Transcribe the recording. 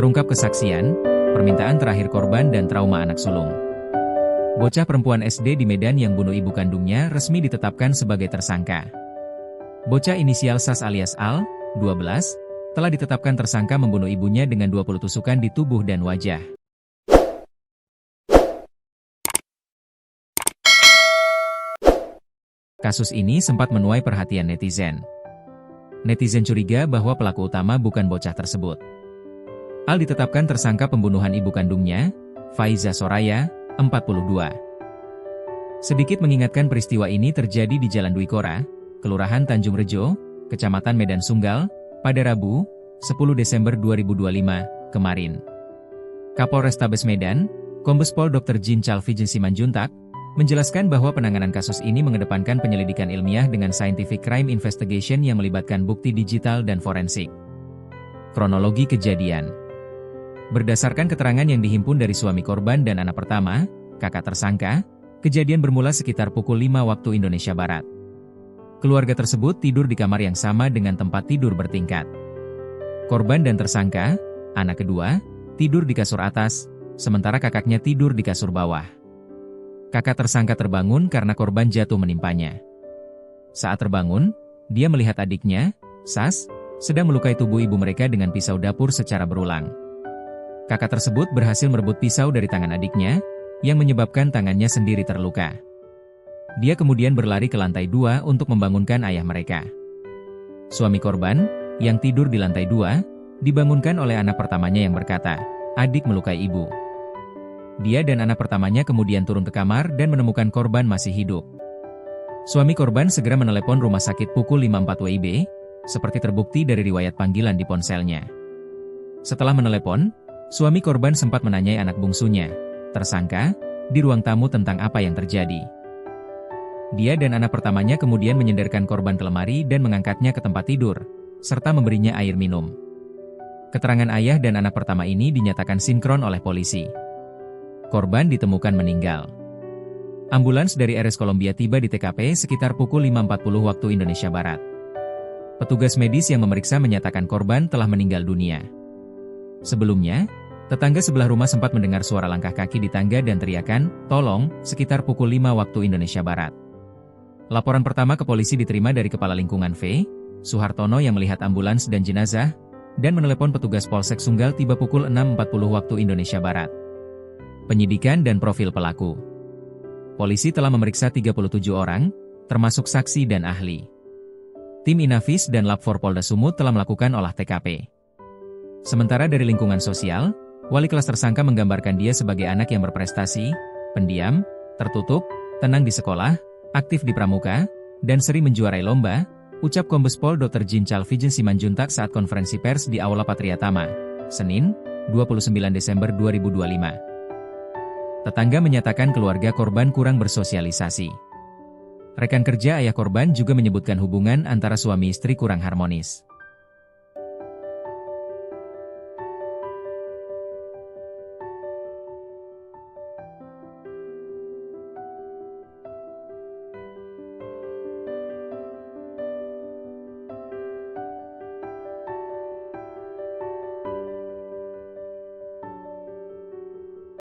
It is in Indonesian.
Terungkap kesaksian, permintaan terakhir korban dan trauma anak sulung. Bocah perempuan SD di Medan yang bunuh ibu kandungnya resmi ditetapkan sebagai tersangka. Bocah inisial SAS alias Al, 12, telah ditetapkan tersangka membunuh ibunya dengan 20 tusukan di tubuh dan wajah. Kasus ini sempat menuai perhatian netizen. Netizen curiga bahwa pelaku utama bukan bocah tersebut. Al ditetapkan tersangka pembunuhan ibu kandungnya, Faiza Soraya, 42. Sedikit mengingatkan peristiwa ini terjadi di Jalan Dwi Kora, Kelurahan Tanjung Rejo, Kecamatan Medan Sunggal, pada Rabu, 10 Desember 2025, kemarin. Kapolrestabes Medan, Kombes Pol Dr. Jin Chalvijen Simanjuntak, menjelaskan bahwa penanganan kasus ini mengedepankan penyelidikan ilmiah dengan scientific crime investigation yang melibatkan bukti digital dan forensik. Kronologi kejadian. Berdasarkan keterangan yang dihimpun dari suami korban dan anak pertama, kakak tersangka, kejadian bermula sekitar pukul 5 waktu Indonesia Barat. Keluarga tersebut tidur di kamar yang sama dengan tempat tidur bertingkat. Korban dan tersangka, anak kedua, tidur di kasur atas, sementara kakaknya tidur di kasur bawah. Kakak tersangka terbangun karena korban jatuh menimpanya. Saat terbangun, dia melihat adiknya, Sas, sedang melukai tubuh ibu mereka dengan pisau dapur secara berulang. Kakak tersebut berhasil merebut pisau dari tangan adiknya, yang menyebabkan tangannya sendiri terluka. Dia kemudian berlari ke lantai 2 untuk membangunkan ayah mereka. Suami korban, yang tidur di lantai 2, dibangunkan oleh anak pertamanya yang berkata, "Adik melukai ibu." Dia dan anak pertamanya kemudian turun ke kamar dan menemukan korban masih hidup. Suami korban segera menelepon rumah sakit pukul 5.04 WIB, seperti terbukti dari riwayat panggilan di ponselnya. Setelah menelepon, suami korban sempat menanyai anak bungsunya, tersangka, di ruang tamu tentang apa yang terjadi. Dia dan anak pertamanya kemudian menyenderkan korban ke lemari dan mengangkatnya ke tempat tidur, serta memberinya air minum. Keterangan ayah dan anak pertama ini dinyatakan sinkron oleh polisi. Korban ditemukan meninggal. Ambulans dari RS Columbia tiba di TKP sekitar pukul 5.40 waktu Indonesia Barat. Petugas medis yang memeriksa menyatakan korban telah meninggal dunia. Sebelumnya, tetangga sebelah rumah sempat mendengar suara langkah kaki di tangga dan teriakan, "Tolong," sekitar pukul 5 waktu Indonesia Barat. Laporan pertama ke polisi diterima dari Kepala Lingkungan V, Suhartono yang melihat ambulans dan jenazah, dan menelepon petugas Polsek Sunggal tiba pukul 6.40 waktu Indonesia Barat. Penyidikan dan profil pelaku. Polisi telah memeriksa 37 orang, termasuk saksi dan ahli. Tim Inavis dan Lab4 Polda Sumut telah melakukan olah TKP. Sementara dari lingkungan sosial, wali kelas tersangka menggambarkan dia sebagai anak yang berprestasi, pendiam, tertutup, tenang di sekolah, aktif di pramuka, dan sering menjuarai lomba, ucap Kombes Pol Dr. Jin Chalvijen Simanjuntak saat konferensi pers di Aula Patria Tama, Senin, 29 Desember 2025. Tetangga menyatakan keluarga korban kurang bersosialisasi. Rekan kerja ayah korban juga menyebutkan hubungan antara suami istri kurang harmonis.